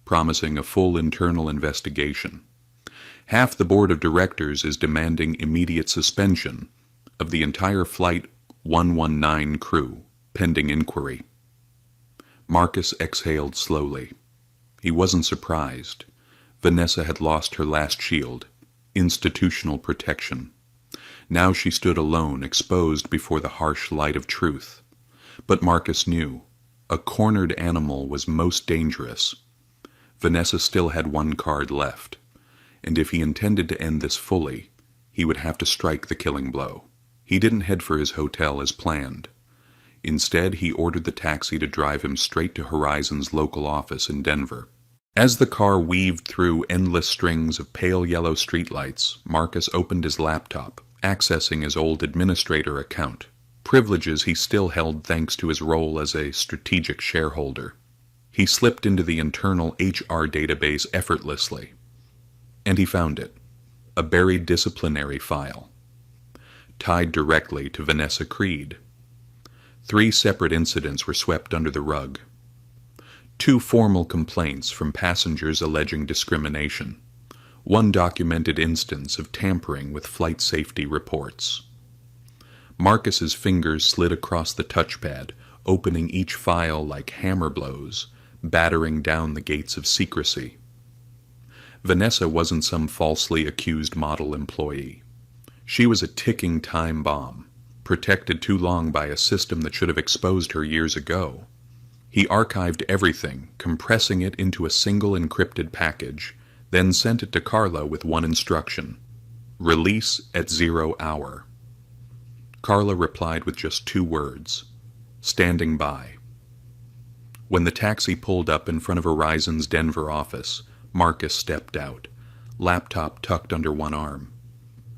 promising a full internal investigation. Half the board of directors is demanding immediate suspension of the entire Flight 119 crew, pending inquiry. Marcus exhaled slowly. He wasn't surprised. Vanessa had lost her last shield, institutional protection. Now she stood alone, exposed before the harsh light of truth. But Marcus knew. A cornered animal was most dangerous. Vanessa still had one card left, and if he intended to end this fully, he would have to strike the killing blow. He didn't head for his hotel as planned. Instead, he ordered the taxi to drive him straight to Horizon's local office in Denver. As the car weaved through endless strings of pale yellow streetlights, Marcus opened his laptop, accessing his old administrator account, privileges he still held thanks to his role as a strategic shareholder. He slipped into the internal HR database effortlessly, and he found it, a buried disciplinary file, tied directly to Vanessa Creed. 3 separate incidents were swept under the rug. 2 formal complaints from passengers alleging discrimination. 1 documented instance of tampering with flight safety reports. Marcus's fingers slid across the touchpad, opening each file like hammer blows, battering down the gates of secrecy. Vanessa wasn't some falsely accused model employee. She was a ticking time bomb, protected too long by a system that should have exposed her years ago. He archived everything, compressing it into a single encrypted package, then sent it to Carla with one instruction: release at 0 hour. Carla replied with just 2 words: standing by. When the taxi pulled up in front of Horizon's Denver office, Marcus stepped out, laptop tucked under one arm.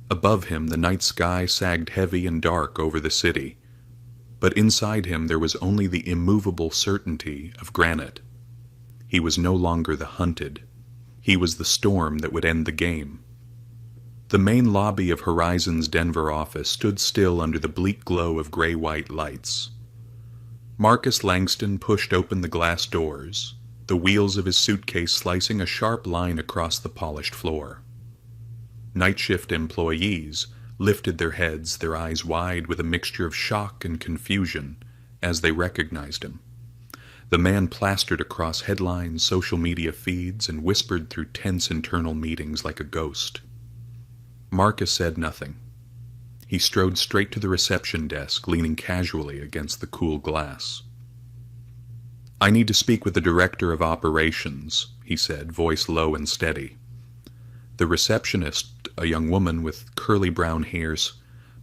Above him, the night sky sagged heavy and dark over the city, but inside him there was only the immovable certainty of granite. He was no longer the hunted. He was the storm that would end the game. The main lobby of Horizon's Denver office stood still under the bleak glow of gray-white lights. Marcus Langston pushed open the glass doors, the wheels of his suitcase slicing a sharp line across the polished floor. Night shift employees lifted their heads, their eyes wide with a mixture of shock and confusion as they recognized him. The man plastered across headlines, social media feeds, and whispered through tense internal meetings like a ghost. Marcus said nothing. He strode straight to the reception desk, leaning casually against the cool glass. "I need to speak with the director of operations," he said, voice low and steady. The receptionist, a young woman with curly brown hairs,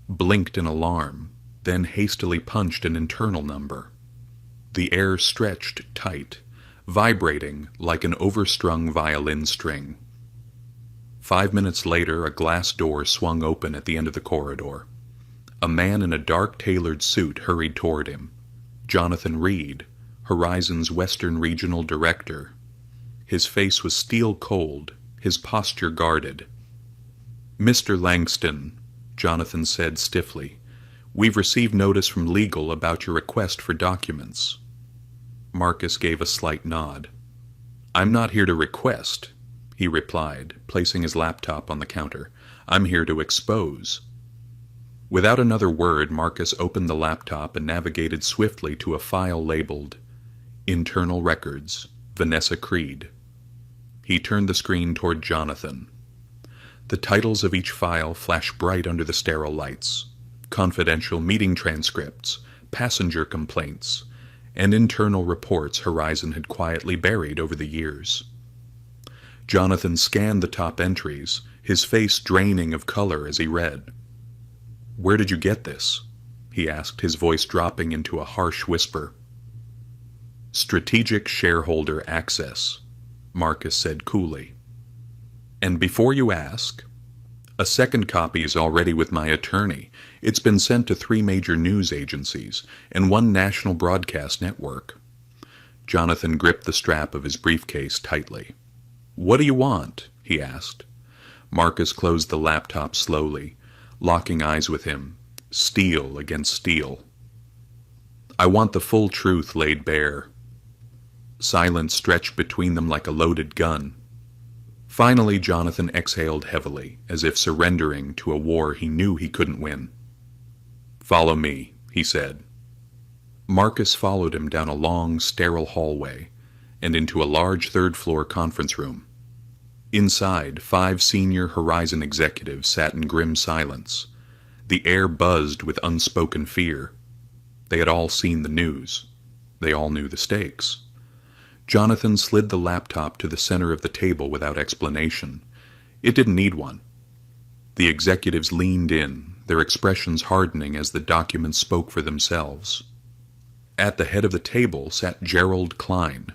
blinked in alarm, then hastily punched an internal number. The air stretched tight, vibrating like an overstrung violin string. 5 minutes later, a glass door swung open at the end of the corridor. A man in a dark tailored suit hurried toward him. Jonathan Reed, Horizon's Western Regional Director. His face was steel cold, his posture guarded. "Mr. Langston," Jonathan said stiffly, "we've received notice from legal about your request for documents." Marcus gave a slight nod. "I'm not here to request," he replied, placing his laptop on the counter. "I'm here to expose." Without another word, Marcus opened the laptop and navigated swiftly to a file labeled Internal Records, Vanessa Creed. He turned the screen toward Jonathan. The titles of each file flashed bright under the sterile lights. Confidential meeting transcripts, passenger complaints, and internal reports Horizon had quietly buried over the years. Jonathan scanned the top entries, his face draining of color as he read. "Where did you get this?" he asked, his voice dropping into a harsh whisper. "Strategic shareholder access," Marcus said coolly. "And before you ask, a second copy is already with my attorney. It's been sent to 3 major news agencies and 1 national broadcast network." Jonathan gripped the strap of his briefcase tightly. "What do you want?" he asked. Marcus closed the laptop slowly, locking eyes with him, steel against steel. "I want the full truth laid bare." Silence stretched between them like a loaded gun. Finally, Jonathan exhaled heavily, as if surrendering to a war he knew he couldn't win. "Follow me," he said. Marcus followed him down a long, sterile hallway and into a large third-floor conference room. Inside, 5 senior Horizon executives sat in grim silence. The air buzzed with unspoken fear. They had all seen the news. They all knew the stakes. Jonathan slid the laptop to the center of the table without explanation. It didn't need one. The executives leaned in, their expressions hardening as the documents spoke for themselves. At the head of the table sat Gerald Klein,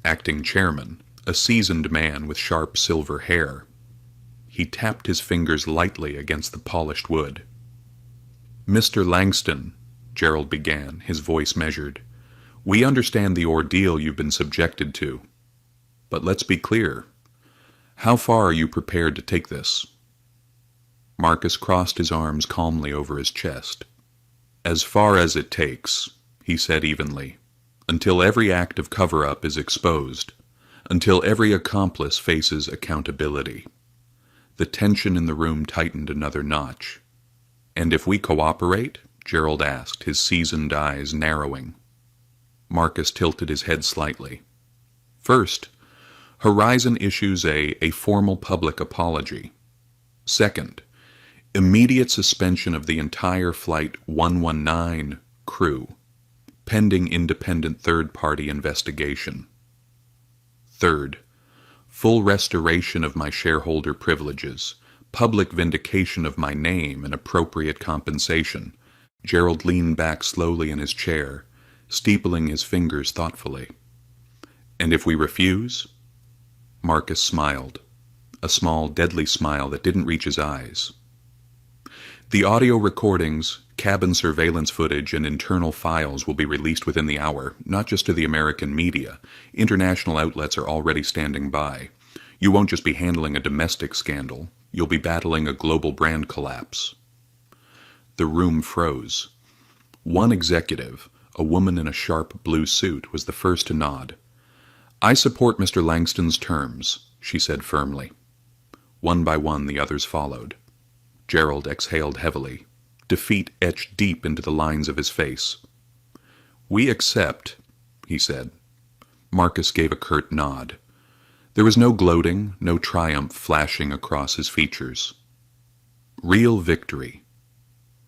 acting chairman, a seasoned man with sharp silver hair. He tapped his fingers lightly against the polished wood. "Mr. Langston," Gerald began, his voice measured, "we understand the ordeal you've been subjected to. But let's be clear. How far are you prepared to take this?" Marcus crossed his arms calmly over his chest. "As far as it takes," he said evenly, "until every act of cover-up is exposed, until every accomplice faces accountability." The tension in the room tightened another notch. "And if we cooperate?" Gerald asked, his seasoned eyes narrowing. Marcus tilted his head slightly. "First, Horizon issues a formal public apology. Second, immediate suspension of the entire Flight 119 crew, pending independent third-party investigation. Third, full restoration of my shareholder privileges, public vindication of my name, and appropriate compensation." Gerald leaned back slowly in his chair, steepling his fingers thoughtfully. "And if we refuse?" Marcus smiled, a small, deadly smile that didn't reach his eyes. "The audio recordings, cabin surveillance footage, and internal files will be released within the hour, not just to the American media. International outlets are already standing by. You won't just be handling a domestic scandal. You'll be battling a global brand collapse." The room froze. One executive, a woman in a sharp blue suit, was the first to nod. "I support Mr. Langston's terms," she said firmly. One by one the others followed. Gerald exhaled heavily, defeat etched deep into the lines of his face. "We accept," he said. Marcus gave a curt nod. There was no gloating, no triumph flashing across his features. Real victory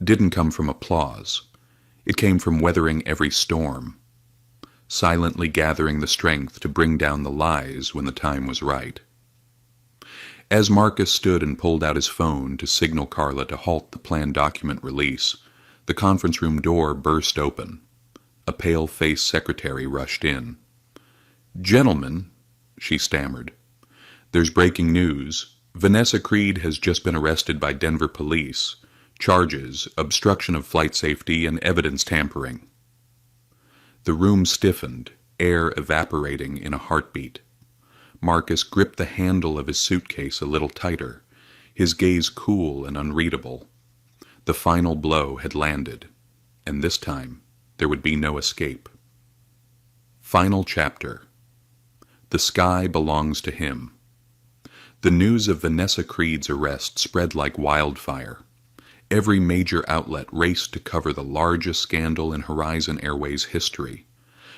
didn't come from applause. It came from weathering every storm, silently gathering the strength to bring down the lies when the time was right. As Marcus stood and pulled out his phone to signal Carla to halt the planned document release, the conference room door burst open. A pale-faced secretary rushed in. "Gentlemen," she stammered, "there's breaking news. Vanessa Creed has just been arrested by Denver police. Charges, obstruction of flight safety and evidence tampering." The room stiffened, air evaporating in a heartbeat. Marcus gripped the handle of his suitcase a little tighter, his gaze cool and unreadable. The final blow had landed, and this time there would be no escape. Final chapter. The sky belongs to him. The news of Vanessa Creed's arrest spread like wildfire. Every major outlet raced to cover the largest scandal in Horizon Airways history.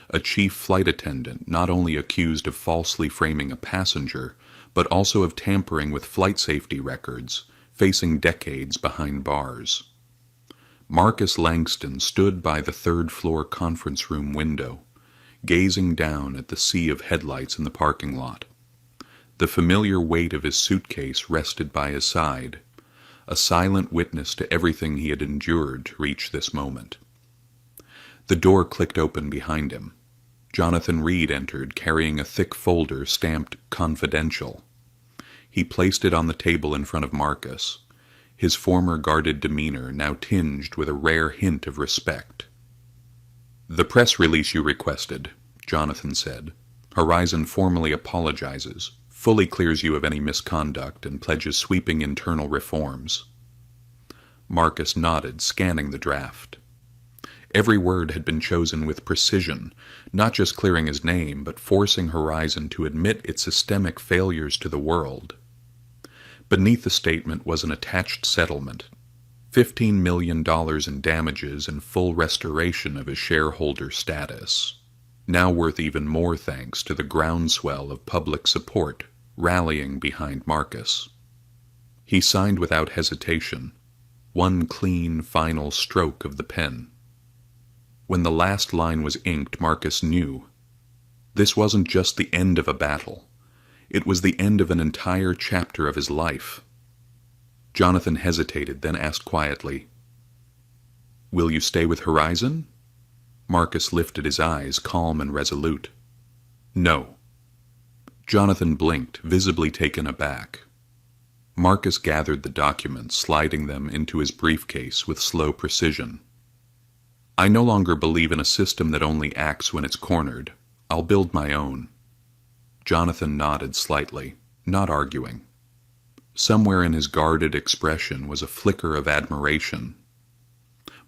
A chief flight attendant not only accused of falsely framing a passenger, but also of tampering with flight safety records, facing decades behind bars. Marcus Langston stood by the third-floor conference room window, gazing down at the sea of headlights in the parking lot. The familiar weight of his suitcase rested by his side, a silent witness to everything he had endured to reach this moment. The door clicked open behind him. Jonathan Reed entered, carrying a thick folder stamped "Confidential." He placed it on the table in front of Marcus, his former guarded demeanor now tinged with a rare hint of respect. "The press release you requested," Jonathan said. "Horizon formally apologizes, fully clears you of any misconduct, and pledges sweeping internal reforms." Marcus nodded, scanning the draft. Every word had been chosen with precision, not just clearing his name, but forcing Horizon to admit its systemic failures to the world. Beneath the statement was an attached settlement, $15 million in damages and full restoration of his shareholder status, now worth even more thanks to the groundswell of public support rallying behind Marcus. He signed without hesitation, one clean, final stroke of the pen. When the last line was inked, Marcus knew. This wasn't just the end of a battle. It was the end of an entire chapter of his life. Jonathan hesitated, then asked quietly, "Will you stay with Horizon?" Marcus lifted his eyes, calm and resolute. "No." Jonathan blinked, visibly taken aback. Marcus gathered the documents, sliding them into his briefcase with slow precision. "I no longer believe in a system that only acts when it's cornered. I'll build my own." Jonathan nodded slightly, not arguing. Somewhere in his guarded expression was a flicker of admiration.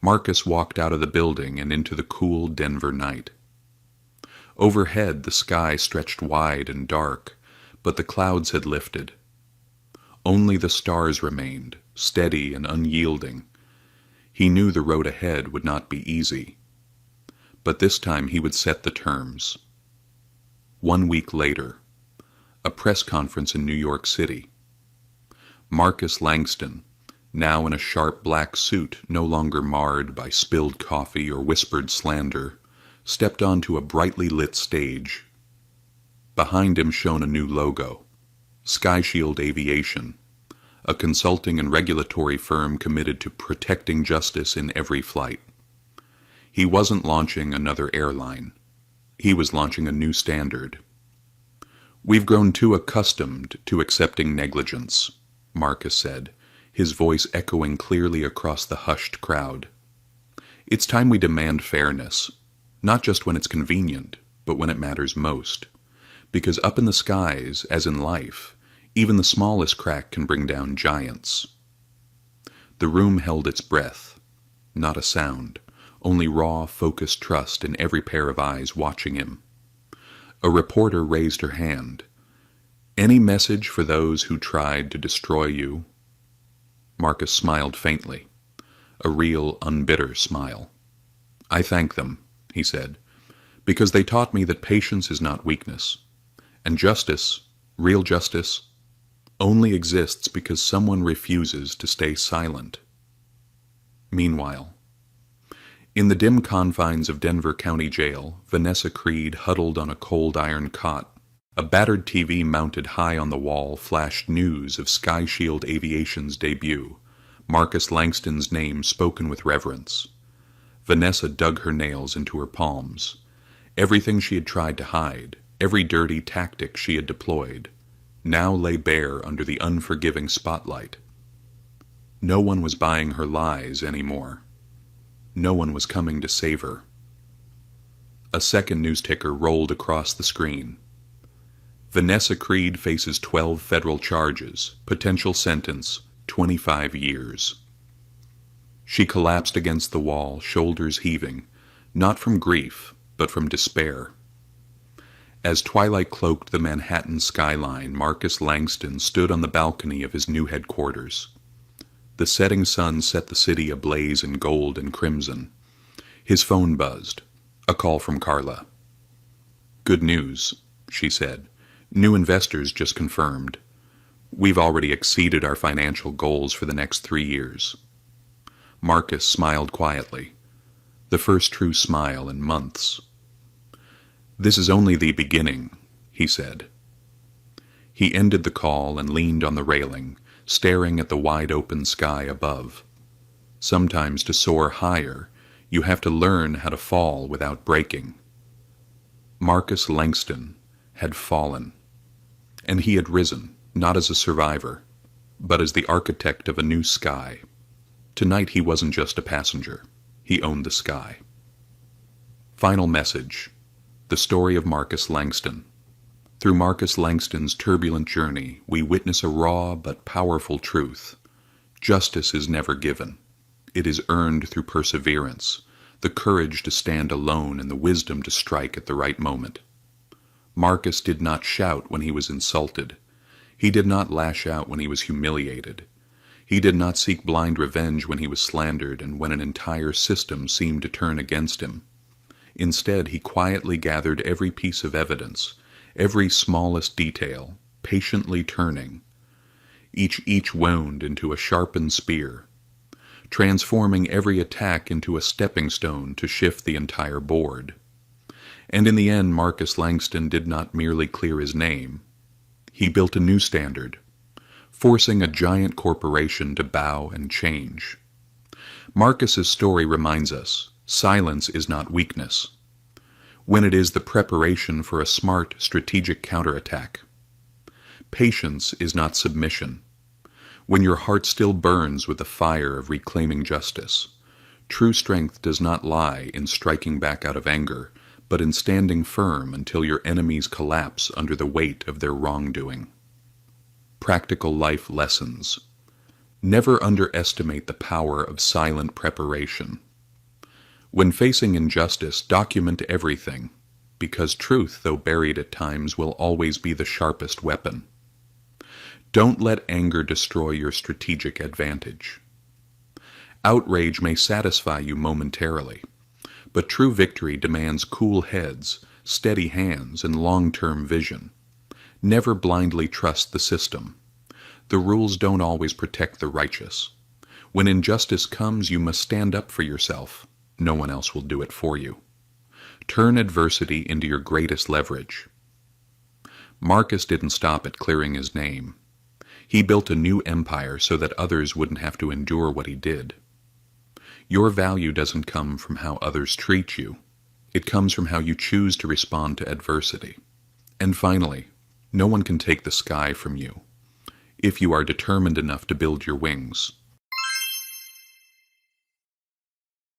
Marcus walked out of the building and into the cool Denver night. Overhead, the sky stretched wide and dark, but the clouds had lifted. Only the stars remained, steady and unyielding. He knew the road ahead would not be easy, but this time he would set the terms. 1 week later, a press conference in New York City. Marcus Langston, now in a sharp black suit no longer marred by spilled coffee or whispered slander, stepped onto a brightly lit stage. Behind him shone a new logo, SkyShield Aviation, a consulting and regulatory firm committed to protecting justice in every flight. He wasn't launching another airline. He was launching a new standard. "We've grown too accustomed to accepting negligence," Marcus said, his voice echoing clearly across the hushed crowd. "It's time we demand fairness, not just when it's convenient, but when it matters most. Because up in the skies, as in life, even the smallest crack can bring down giants." The room held its breath. Not a sound, only raw, focused trust in every pair of eyes watching him. A reporter raised her hand. "Any message for those who tried to destroy you?" Marcus smiled faintly, a real, unbitter smile. "I thank them," he said, "because they taught me that patience is not weakness, and justice, real justice, only exists because someone refuses to stay silent." Meanwhile, in the dim confines of Denver County Jail, Vanessa Creed huddled on a cold iron cot. A battered TV mounted high on the wall flashed news of Sky Shield Aviation's debut, Marcus Langston's name spoken with reverence. Vanessa dug her nails into her palms. Everything she had tried to hide, every dirty tactic she had deployed, now lay bare under the unforgiving spotlight. No one was buying her lies anymore. No one was coming to save her. A second news ticker rolled across the screen. Vanessa Creed faces 12 federal charges, potential sentence 25 years. She collapsed against the wall, shoulders heaving, not from grief, but from despair. As twilight cloaked the Manhattan skyline, Marcus Langston stood on the balcony of his new headquarters. The setting sun set the city ablaze in gold and crimson. His phone buzzed. A call from Carla. "Good news," she said. "New investors just confirmed. We've already exceeded our financial goals for the next 3 years." Marcus smiled quietly, the first true smile in months. "This is only the beginning," he said. He ended the call and leaned on the railing, staring at the wide-open sky above. Sometimes to soar higher, you have to learn how to fall without breaking. Marcus Langston had fallen, and he had risen, not as a survivor, but as the architect of a new sky. Tonight he wasn't just a passenger. He owned the sky. Final message. The story of Marcus Langston. Through Marcus Langston's turbulent journey, we witness a raw but powerful truth. Justice is never given. It is earned through perseverance, the courage to stand alone and the wisdom to strike at the right moment. Marcus did not shout when he was insulted. He did not lash out when he was humiliated. He did not seek blind revenge when he was slandered and when an entire system seemed to turn against him. Instead, he quietly gathered every piece of evidence, every smallest detail, patiently turning each wound into a sharpened spear, transforming every attack into a stepping stone to shift the entire board. And in the end, Marcus Langston did not merely clear his name. He built a new standard, forcing a giant corporation to bow and change. Marcus's story reminds us, silence is not weakness, when it is the preparation for a smart, strategic counterattack. Patience is not submission, when your heart still burns with the fire of reclaiming justice. True strength does not lie in striking back out of anger, but in standing firm until your enemies collapse under the weight of their wrongdoing. Practical life lessons. Never underestimate the power of silent preparation. When facing injustice, document everything, because truth, though buried at times, will always be the sharpest weapon. Don't let anger destroy your strategic advantage. Outrage may satisfy you momentarily, but true victory demands cool heads, steady hands, and long-term vision. Never blindly trust the system. The rules don't always protect the righteous. When injustice comes, you must stand up for yourself. No one else will do it for you. Turn adversity into your greatest leverage. Marcus didn't stop at clearing his name. He built a new empire so that others wouldn't have to endure what he did. Your value doesn't come from how others treat you. It comes from how you choose to respond to adversity. And finally, no one can take the sky from you. If you are determined enough to build your wings,